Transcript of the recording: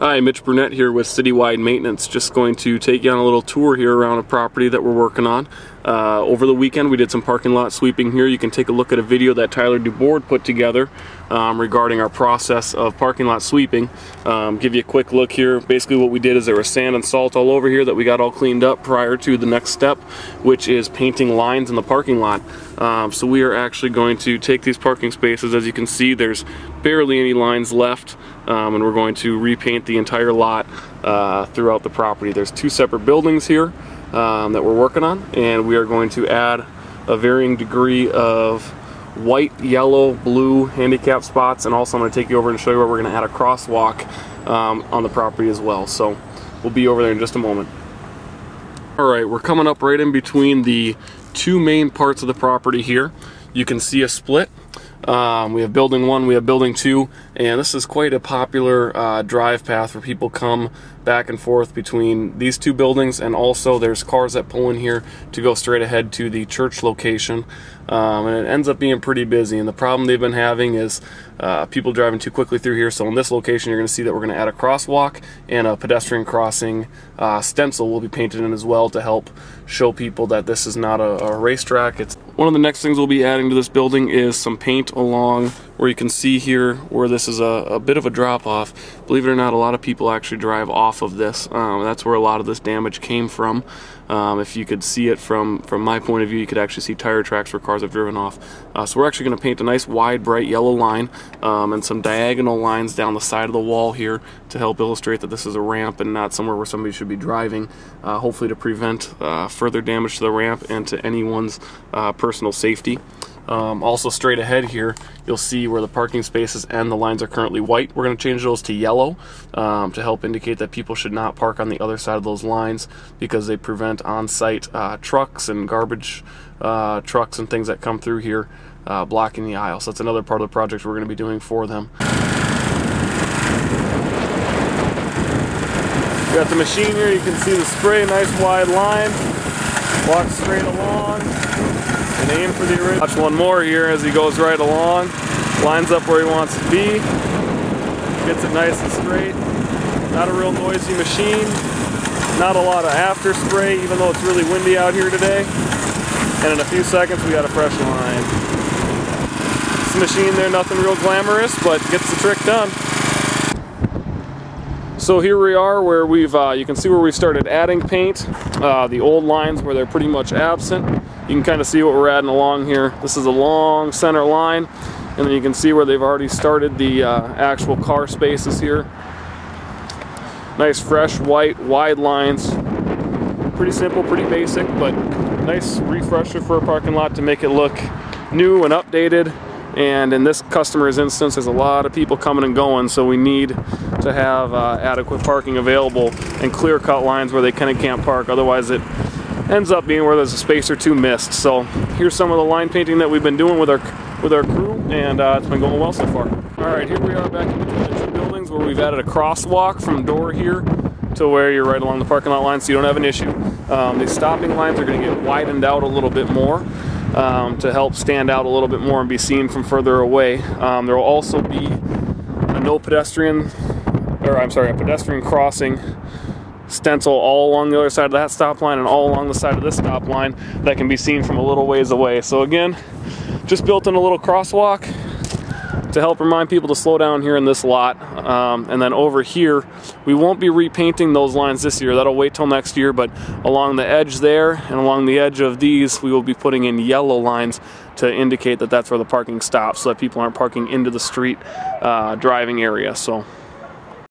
Hi, Mitch Brunette here with Citywide Maintenance. Just going to take you on a little tour here around a property that we're working on. Over the weekend we did some parking lot sweeping here. You can take a look at a video that Tyler DuBoard put together regarding our process of parking lot sweeping. Give you a quick look here. Basically what we did is there was sand and salt all over here that we got all cleaned up prior to the next step, which is painting lines in the parking lot. So we are actually going to take these parking spaces. As you can see, there's barely any lines left. And we're going to repaint the entire lot throughout the property. There's two separate buildings here that we're working on, and we are going to add a varying degree of white, yellow, blue handicap spots, and also I'm going to take you over and show you where we're going to add a crosswalk on the property as well. So we'll be over there in just a moment. Alright, we're coming up right in between the two main parts of the property here. You can see a split. We have building 1, we have building 2, and this is quite a popular drive path where people come back and forth between these two buildings, and also there's cars that pull in here to go straight ahead to the church location, and it ends up being pretty busy. And the problem they've been having is people driving too quickly through here. So in this location you're going to see that we're going to add a crosswalk, and a pedestrian crossing stencil will be painted in as well to help show people that this is not a racetrack. It's one of the next things we'll be adding to this building is some paint along where you can see here where this is a bit of a drop off. Believe it or not, a lot of people actually drive off of this. That's where a lot of this damage came from. If you could see it from my point of view, you could actually see tire tracks where cars have driven off. So we're actually going to paint a nice wide bright yellow line and some diagonal lines down the side of the wall here to help illustrate that this is a ramp and not somewhere where somebody should be driving, hopefully to prevent further damage to the ramp and to anyone's personal safety. Also straight ahead here you'll see where the parking spaces and the lines are currently white. We're going to change those to yellow to help indicate that people should not park on the other side of those lines because they prevent on-site trucks and garbage trucks and things that come through here blocking the aisle. So that's another part of the project we're going to be doing for them. We got the machine here. You can see the spray, nice wide line. Walk straight along and aim for the original. Watch one more here as he goes right along. Lines up where he wants to be. Gets it nice and straight. Not a real noisy machine. Not a lot of after spray, even though it's really windy out here today. And in a few seconds we got a fresh line. This machine there, nothing real glamorous, but gets the trick done. So here we are where we've, you can see where we started adding paint. The old lines where they're pretty much absent. You can kind of see what we're adding along here. This is a long center line, and then you can see where they've already started the actual car spaces here. Nice fresh white wide lines. Pretty simple, pretty basic, but nice refresher for a parking lot to make it look new and updated. And in this customer's instance, there's a lot of people coming and going, so we need to have adequate parking available and clear-cut lines where they kind of can't park. Otherwise, it ends up being where there's a space or two missed. So here's some of the line painting that we've been doing with our crew, and it's been going well so far. All right, here we are back in between the two buildings where we've added a crosswalk from door here to where you're right along the parking lot line, so you don't have an issue. These stopping lines are going to get widened out a little bit more. To help stand out a little bit more and be seen from further away. There will also be a pedestrian crossing stencil all along the other side of that stop line and all along the side of this stop line that can be seen from a little ways away. So again, just built in a little crosswalk to help remind people to slow down here in this lot. And then over here, we won't be repainting those lines this year. That'll wait till next year, but along the edge there and along the edge of these, we will be putting in yellow lines to indicate that that's where the parking stops so that people aren't parking into the street driving area. So